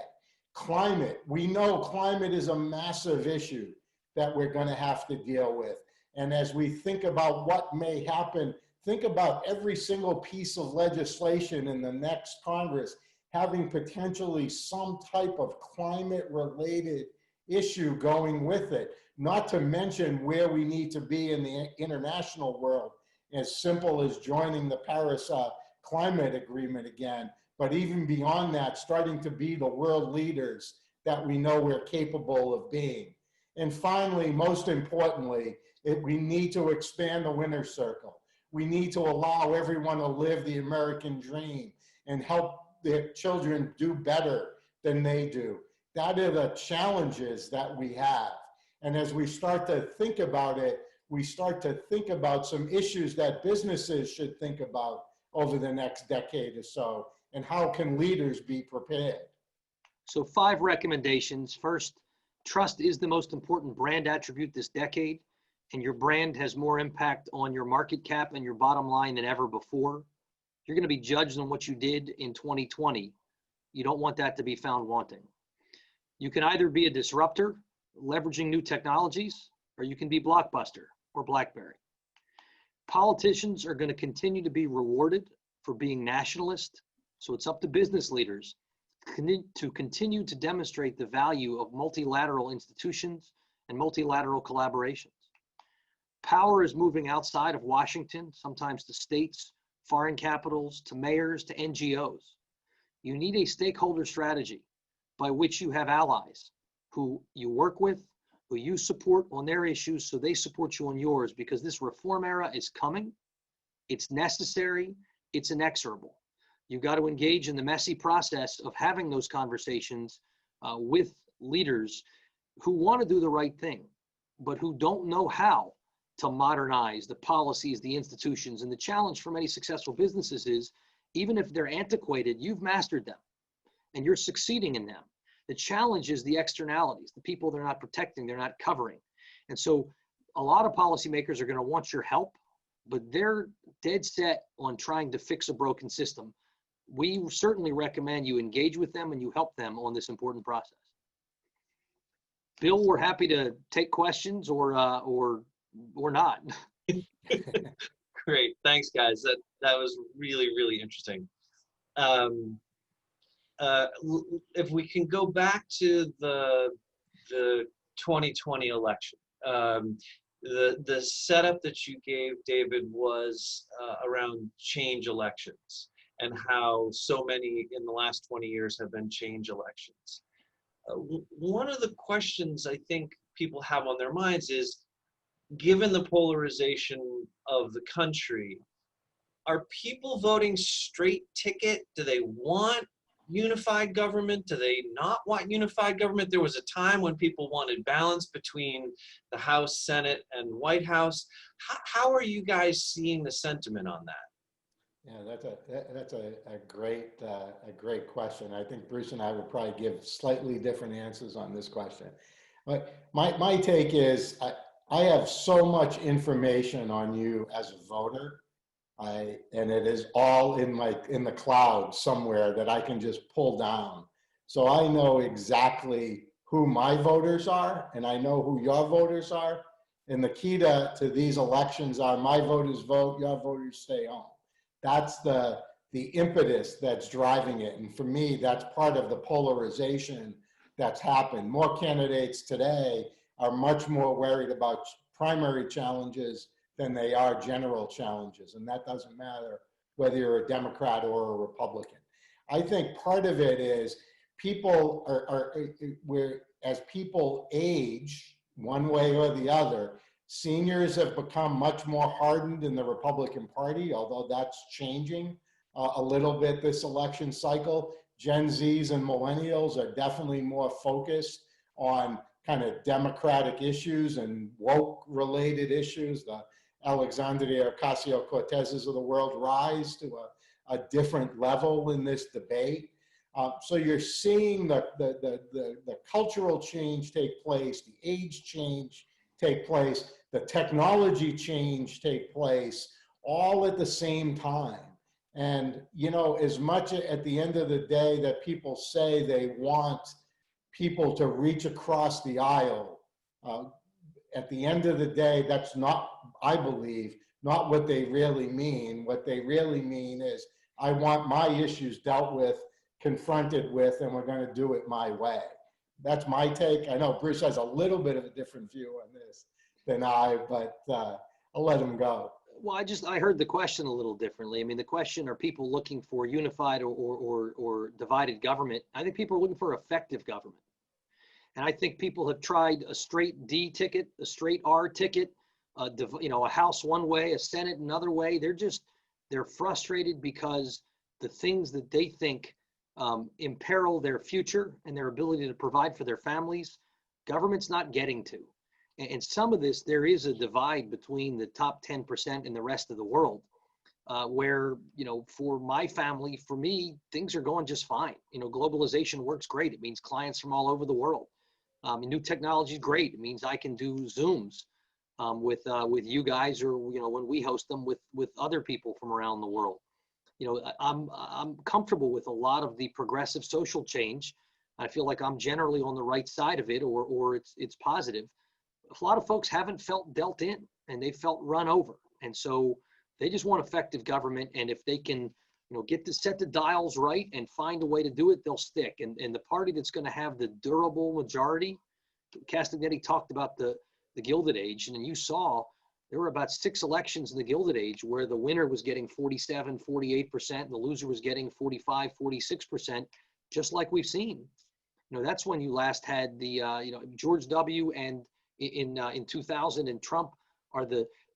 Climate, we know climate is a massive issue that we're going to have to deal with. And as we think about what may happen, think about every single piece of legislation in the next Congress having potentially some type of climate-related issue going with it, not to mention where we need to be in the international world, as simple as joining the Paris Climate Agreement again, but even beyond that, starting to be the world leaders that we know we're capable of being. And finally, most importantly, we need to expand the winner's circle. We need to allow everyone to live the American dream and help their children do better than they do. That are the challenges that we have. And as we start to think about it, we start to think about some issues that businesses should think about over the next decade or so, and how can leaders be prepared? So 5 recommendations. First, trust is the most important brand attribute this decade, and your brand has more impact on your market cap and your bottom line than ever before. You're going to be judged on what you did in 2020. You don't want that to be found wanting. You can either be a disruptor, leveraging new technologies, or you can be Blockbuster or BlackBerry. Politicians are going to continue to be rewarded for being nationalist, so it's up to business leaders to continue to demonstrate the value of multilateral institutions and multilateral collaborations. Power is moving outside of Washington, sometimes to states, foreign capitals, to mayors, to NGOs. You need a stakeholder strategy by which you have allies who you work with, who you support on their issues so they support you on yours, because this reform era is coming. It's necessary. It's inexorable. You've got to engage in the messy process of having those conversations with leaders who want to do the right thing, but who don't know how to modernize the policies, the institutions. And the challenge for many successful businesses is, even if they're antiquated, you've mastered them and you're succeeding in them. The challenge is the externalities, the people they're not protecting, they're not covering. And so a lot of policymakers are going to want your help, but they're dead set on trying to fix a broken system. We certainly recommend you engage with them and you help them on this important process. Bill, we're happy to take questions or not. Great, thanks guys. That was really, really interesting. If we can go back to the 2020 election, the setup that you gave, David, was around change elections and how so many in the last 20 years have been change elections. One of the questions I think people have on their minds is, given the polarization of the country, are people voting straight ticket? Do they want unified government? Do they not want unified government? There was a time when people wanted balance between the House, Senate, and White House. How are you guys seeing the sentiment on that? Yeah, that's a great question. I think Bruce and I would probably give slightly different answers on this question. But my take is I have so much information on you as a voter, and it is all in the cloud somewhere that I can just pull down. So I know exactly who my voters are, and I know who your voters are. And the key to these elections are my voters vote, your voters stay home. That's the impetus that's driving it. And for me, that's part of the polarization that's happened. More candidates today are much more worried about primary challenges than they are general challenges. And that doesn't matter whether you're a Democrat or a Republican. I think part of it is people as people age one way or the other, seniors have become much more hardened in the Republican Party, although that's changing a little bit this election cycle. Gen Zs and millennials are definitely more focused on kind of democratic issues and woke related issues. The Alexandria Ocasio-Cortezes of the world rise to a different level in this debate. So you're seeing the cultural change take place, the age change take place, the technology change take place, all at the same time. And, you know, as much at the end of the day that people say they want people to reach across the aisle, at the end of the day, that's not, I believe, not what they really mean. What they really mean is, I want my issues dealt with, confronted with, and we're going to do it my way. That's my take. I know Bruce has a little bit of a different view on this than I, but I'll let him go. Well, I heard the question a little differently. I mean, the question, are people looking for unified or divided government? I think people are looking for effective government. And I think people have tried a straight D ticket, a straight R ticket, you know, a House one way, a Senate another way. They're frustrated because the things that they think imperil their future and their ability to provide for their families, government's not getting to. And some of this, there is a divide between the top 10% and the rest of the world, where, you know, for my family, for me, things are going just fine. You know, globalization works great. It means clients from all over the world. New technology is great. It means I can do Zooms with you guys, or, you know, when we host them with other people from around the world. You know, I'm comfortable with a lot of the progressive social change. I feel like I'm generally on the right side of it, or it's positive. A lot of folks haven't felt dealt in, and they felt run over. And so they just want effective government. And if they can, you know, set the dials right and find a way to do it, they'll stick. And the party that's going to have the durable majority, Castagnetti talked about the Gilded Age, and then you saw there were about 6 elections in the Gilded Age where the winner was getting 47, 48%, and the loser was getting 45, 46%, just like we've seen. You know, that's when you last had the, you know, George W. and in 2000 and Trump are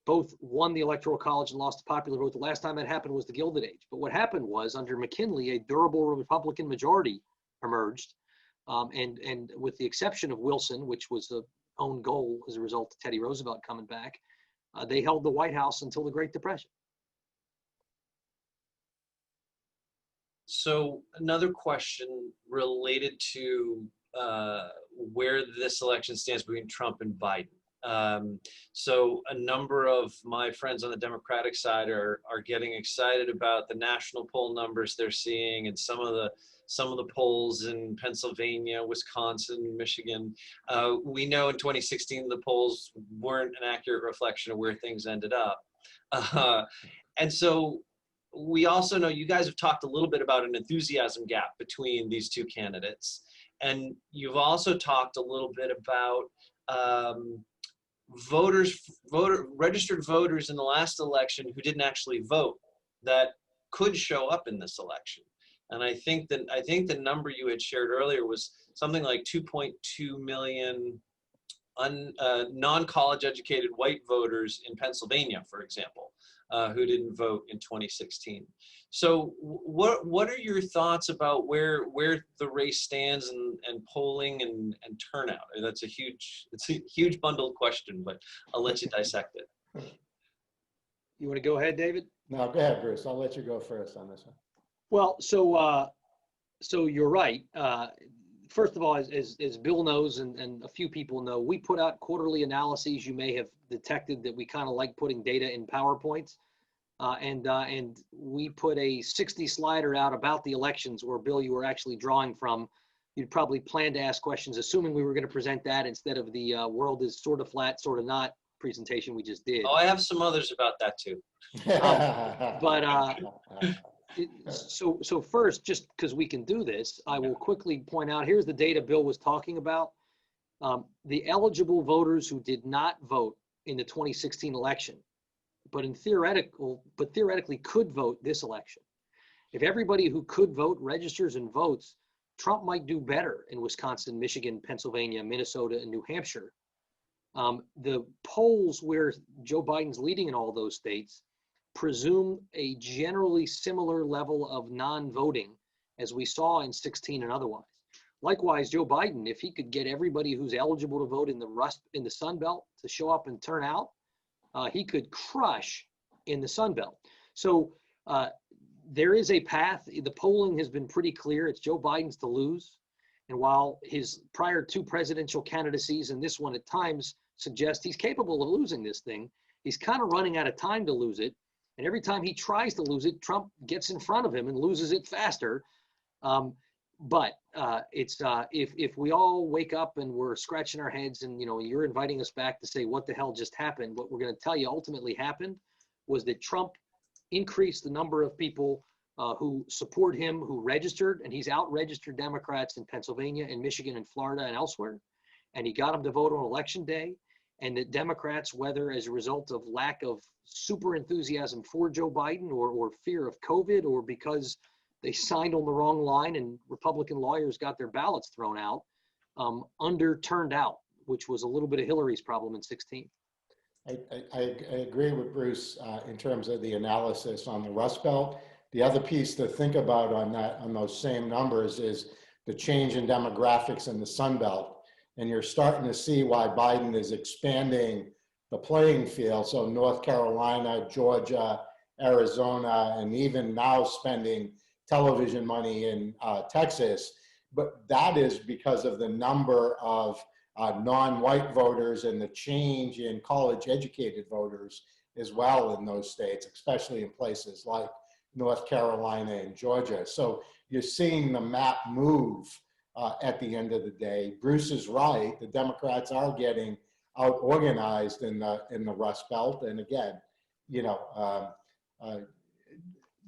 both won the Electoral College and lost the popular vote. The last time that happened was the Gilded Age. But what happened was, under McKinley, a durable Republican majority emerged. And with the exception of Wilson, which was the own goal as a result of Teddy Roosevelt coming back, they held the White House until the Great Depression. So another question related to where this election stands between Trump and Biden. So a number of my friends on the Democratic side are getting excited about the national poll numbers they're seeing, and some of the polls in Pennsylvania, Wisconsin, Michigan. We know in 2016 the polls weren't an accurate reflection of where things ended up. And so we also know you guys have talked a little bit about an enthusiasm gap between these two candidates. And you've also talked a little bit about registered voters in the last election who didn't actually vote that could show up in this election. And I think the number you had shared earlier was something like 2.2 million non-college educated white voters in Pennsylvania, for example. who didn't vote in 2016. So what are your thoughts about where the race stands and polling and turnout? That's it's a huge bundled question, but I'll let you dissect it. You want to go ahead, David? No, go ahead, Bruce. I'll let you go first on this one. Well, so you're right. First of all, as Bill knows and a few people know, we put out quarterly analyses. You may have detected that we kind of like putting data in PowerPoints. And we put a 60 slider out about the elections where, Bill, you were actually drawing from. You'd probably plan to ask questions, assuming we were going to present that instead of the world is sort of flat, sort of not presentation we just did. Oh, I have some others about that too. So first, just because we can do this, I will quickly point out, here's the data Bill was talking about. The eligible voters who did not vote in the 2016 election, but theoretically could vote this election. If everybody who could vote registers and votes, Trump might do better in Wisconsin, Michigan, Pennsylvania, Minnesota, and New Hampshire. The polls where Joe Biden's leading in all those states presume a generally similar level of non-voting as we saw in 16 and otherwise. Likewise, Joe Biden, if he could get everybody who's eligible to vote in the Sun Belt to show up and turn out, he could crush in the Sun Belt. So there is a path. The polling has been pretty clear. It's Joe Biden's to lose. And while his prior two presidential candidacies and this one at times suggest he's capable of losing this thing, he's kind of running out of time to lose it. And every time he tries to lose it, Trump gets in front of him and loses it faster. But if we all wake up and we're scratching our heads and, you know, you're inviting us back to say, what the hell just happened? What we're going to tell you ultimately happened was that Trump increased the number of people who support him, who registered, and he's out-registered Democrats in Pennsylvania and Michigan and Florida and elsewhere. And he got them to vote on election day. And that Democrats, whether as a result of lack of super enthusiasm for Joe Biden or fear of COVID or because they signed on the wrong line and Republican lawyers got their ballots thrown out, turned out, which was a little bit of Hillary's problem in 16. I agree with Bruce in terms of the analysis on the Rust Belt. The other piece to think about on those same numbers is the change in demographics in the Sun Belt. And you're starting to see why Biden is expanding the playing field. So North Carolina, Georgia, Arizona, and even now spending television money in Texas. But that is because of the number of non-white voters and the change in college-educated voters as well in those states, especially in places like North Carolina and Georgia. So you're seeing the map move at the end of the day. Bruce is right. The Democrats are getting out-organized in the Rust Belt. And again, you know,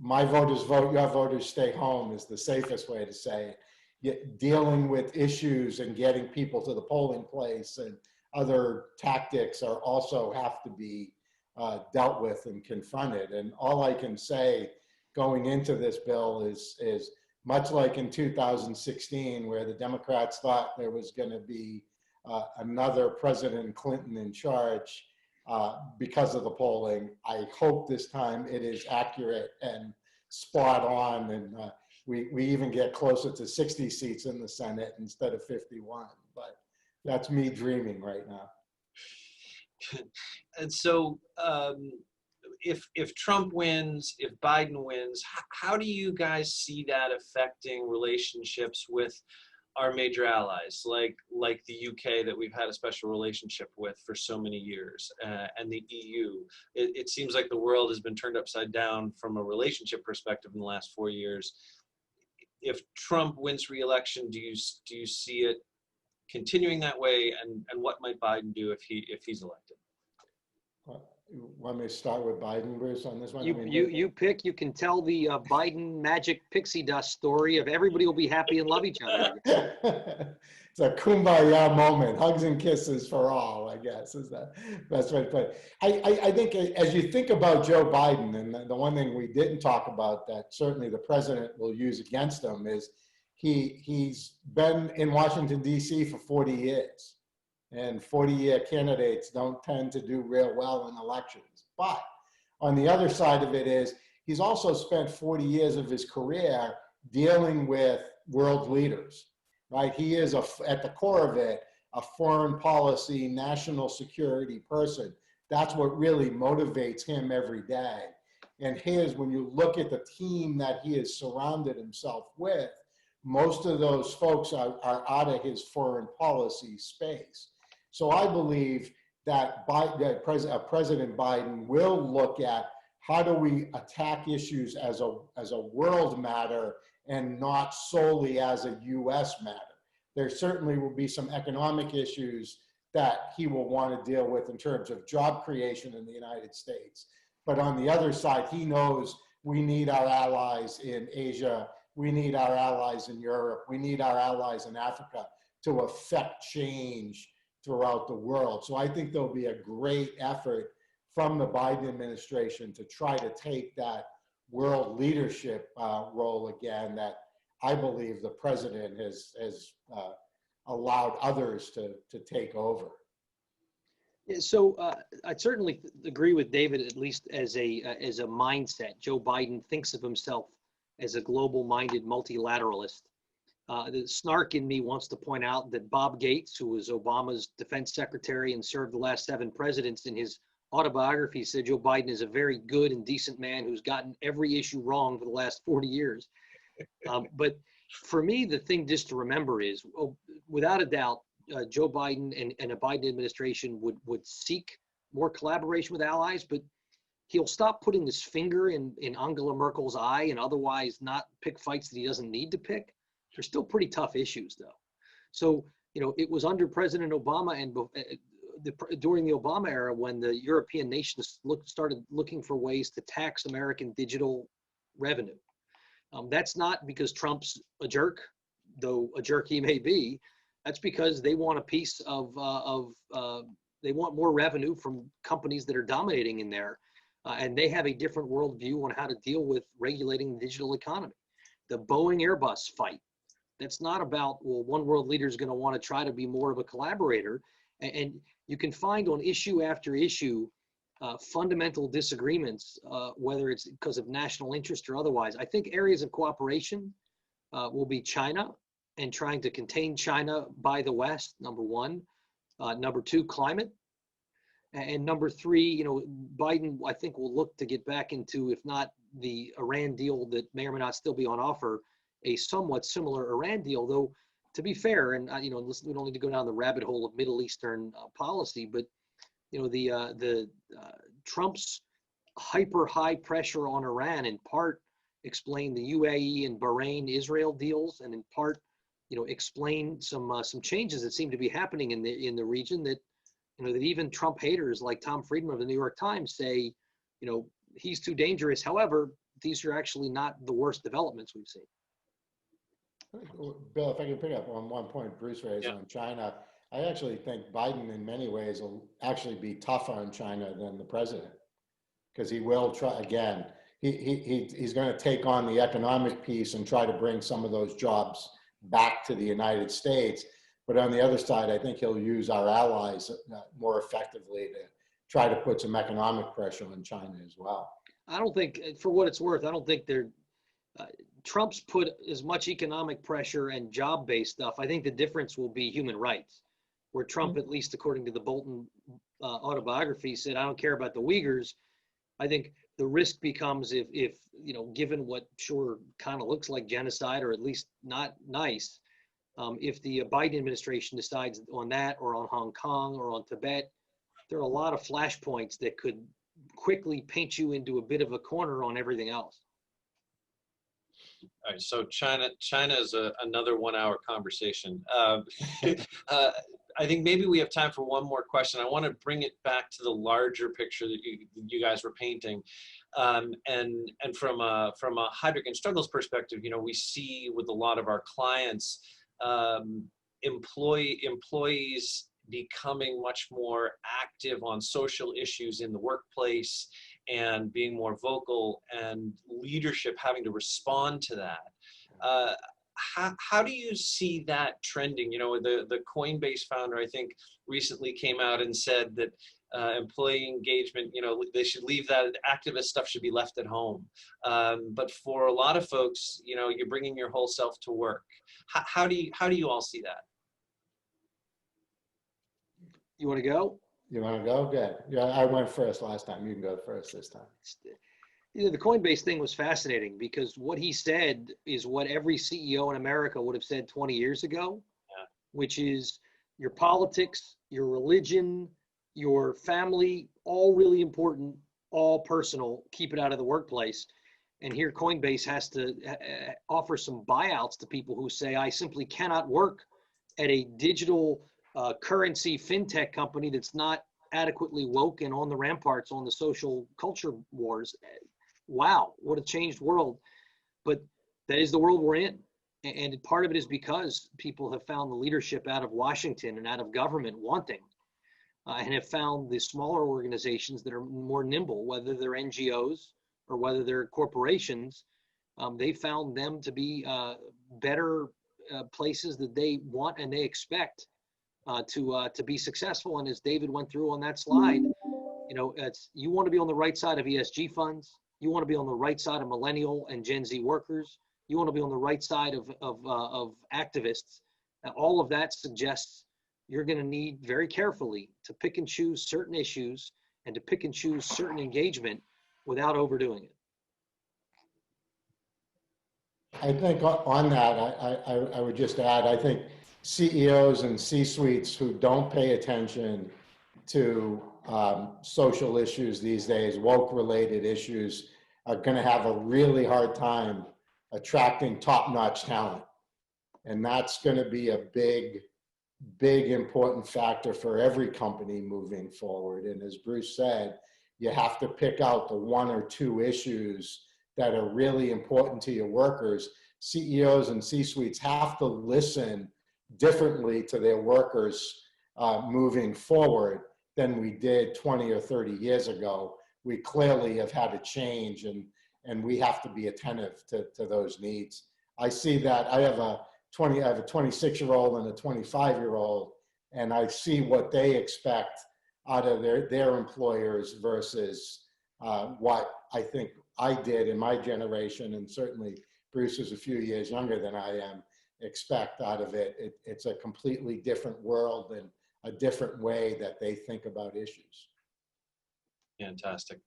my voters vote, your voters stay home is the safest way to say it. Dealing with issues and getting people to the polling place and other tactics are also have to be dealt with and confronted. And all I can say going into this bill is much like in 2016, where the Democrats thought there was going to be another President Clinton in charge because of the polling. I hope this time it is accurate and spot on, and we even get closer to 60 seats in the Senate instead of 51. But that's me dreaming right now. And so if Trump wins, if Biden wins, how do you guys see that affecting relationships with our major allies, like the UK that we've had a special relationship with for so many years, and the EU? It seems like the world has been turned upside down from a relationship perspective in the last 4 years. If Trump wins re-election, do you see it continuing that way, and what might Biden do if he's elected? Want me to start with Biden, Bruce, on this one? You pick. You can tell the Biden magic pixie dust story of everybody will be happy and love each other. It's a kumbaya moment, hugs and kisses for all, I guess, is the best way to put it. I think as you think about Joe Biden, and the one thing we didn't talk about that certainly the president will use against him is he's been in Washington, D.C. for 40 years. And 40-year candidates don't tend to do real well in elections. But On the other side of it is, he's also spent 40 years of his career dealing with world leaders, right? He is, at the core of it, a foreign policy, national security person. That's what really motivates him every day. And when you look at the team that he has surrounded himself with, most of those folks are out of his foreign policy space. So I believe that President Biden will look at how do we attack issues as a world matter and not solely as a US matter. There certainly will be some economic issues that he will want to deal with in terms of job creation in the United States. But on the other side, he knows we need our allies in Asia, we need our allies in Europe, we need our allies in Africa to affect change throughout the world. So I think there'll be a great effort from the Biden administration to try to take that world leadership role again that I believe the president has allowed others to take over. Yeah, so I certainly agree with David, at least as a mindset. Joe Biden thinks of himself as a global-minded multilateralist. The snark in me wants to point out that Bob Gates, who was Obama's defense secretary and served the last 7 presidents, in his autobiography said Joe Biden is a very good and decent man who's gotten every issue wrong for the last 40 years. But for me, the thing just to remember is, without a doubt, Joe Biden and a Biden administration would seek more collaboration with allies, but he'll stop putting his finger in Angela Merkel's eye and otherwise not pick fights that he doesn't need to pick. They're still pretty tough issues, though. So, you know, it was under President Obama and during the Obama era when the European nations started looking for ways to tax American digital revenue. That's not because Trump's a jerk, though a jerk he may be. That's because they want a piece of they want more revenue from companies that are dominating in there. And they have a different worldview on how to deal with regulating the digital economy. The Boeing-Airbus fight, that's not about, well, one world leader is going to want to try to be more of a collaborator. And you can find on issue after issue fundamental disagreements, whether it's because of national interest or otherwise. I think areas of cooperation will be China and trying to contain China by the West, number one. Number two, climate. And number three, you know, Biden, I think, will look to get back into, if not the Iran deal that may or may not still be on offer, a somewhat similar Iran deal, though, to be fair, and, you know, listen, we don't need to go down the rabbit hole of Middle Eastern policy, but, you know, the Trump's hyper high pressure on Iran in part explain the UAE and Bahrain Israel deals, and in part, you know, explain some changes that seem to be happening in the region that, you know, that even Trump haters like Tom Friedman of the New York Times say, you know, he's too dangerous. However, these are actually not the worst developments we've seen. Bill, if I can pick up on one point Bruce raised on China, I actually think Biden in many ways will actually be tougher on China than the president, because he will try, again, he's going to take on the economic piece and try to bring some of those jobs back to the United States. But on the other side, I think he'll use our allies more effectively to try to put some economic pressure on China as well. I don't think, for what it's worth, I don't think Trump's put as much economic pressure and job-based stuff. I think the difference will be human rights, where Trump, at least according to the Bolton autobiography, said, I don't care about the Uyghurs. I think the risk becomes if you know, given what sure kind of looks like genocide, or at least not nice, if the Biden administration decides on that, or on Hong Kong, or on Tibet, there are a lot of flashpoints that could quickly paint you into a bit of a corner on everything else. All right, so China is another 1-hour conversation. I think maybe we have time for one more question. I want to bring it back to the larger picture that you guys were painting, and from a Heidrick and Struggles perspective, you know, we see with a lot of our clients, employees becoming much more active on social issues in the workplace and being more vocal, and leadership having to respond to that. how do you see that trending? You know, the Coinbase founder, I think, recently came out and said that employee engagement, you know, they should leave that, activist stuff should be left at home. But for a lot of folks, you know, you're bringing your whole self to work. How do you all see that? You want to go? You want to go? Good. Yeah, I went first last time. You can go first this time. You know, the Coinbase thing was fascinating because what he said is what every CEO in America would have said 20 years ago, which is your politics, your religion, your family, all really important, all personal, keep it out of the workplace. And here Coinbase has to offer some buyouts to people who say, I simply cannot work at a digital currency fintech company that's not adequately woke and on the ramparts on the social culture wars. Wow, what a changed world. But that is the world we're in. And part of it is because people have found the leadership out of Washington and out of government wanting, and have found the smaller organizations that are more nimble, whether they're NGOs or whether they're corporations. They found them to be better places that they want and they expect to be successful. And as David went through on that slide, you know, you want to be on the right side of ESG funds. You want to be on the right side of millennial and Gen Z workers. You want to be on the right side of activists. And all of that suggests you're going to need very carefully to pick and choose certain issues and to pick and choose certain engagement without overdoing it. I think on that, I would just add, I think CEOs and C-suites who don't pay attention to social issues these days, woke-related issues, are going to have a really hard time attracting top-notch talent. And that's going to be a big, important factor for every company moving forward. And as Bruce said, you have to pick out the one or two issues that are really important to your workers. CEOs and C-suites have to listen differently to their workers moving forward than we did 20 or 30 years ago. We clearly have had a change, and we have to be attentive to those needs. I see that. I have a 26-year-old and a 25-year-old, and I see what they expect out of their employers versus what I think I did in my generation, and certainly Bruce is a few years younger than I am, expect out of it. It's a completely different world and a different way that they think about issues. Fantastic.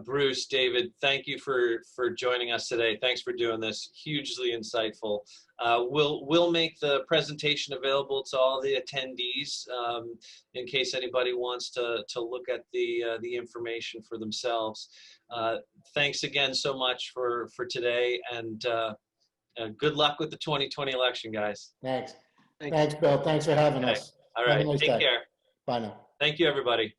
Bruce, David, thank you for joining us today. Thanks for doing this. Hugely insightful. We'll make the presentation available to all the attendees in case anybody wants to look at the information for themselves. Thanks again so much for today, and good luck with the 2020 election, guys. Thanks, Bill. Thanks for having us. All right. Have a nice Take day. care. Bye now. Thank you, everybody.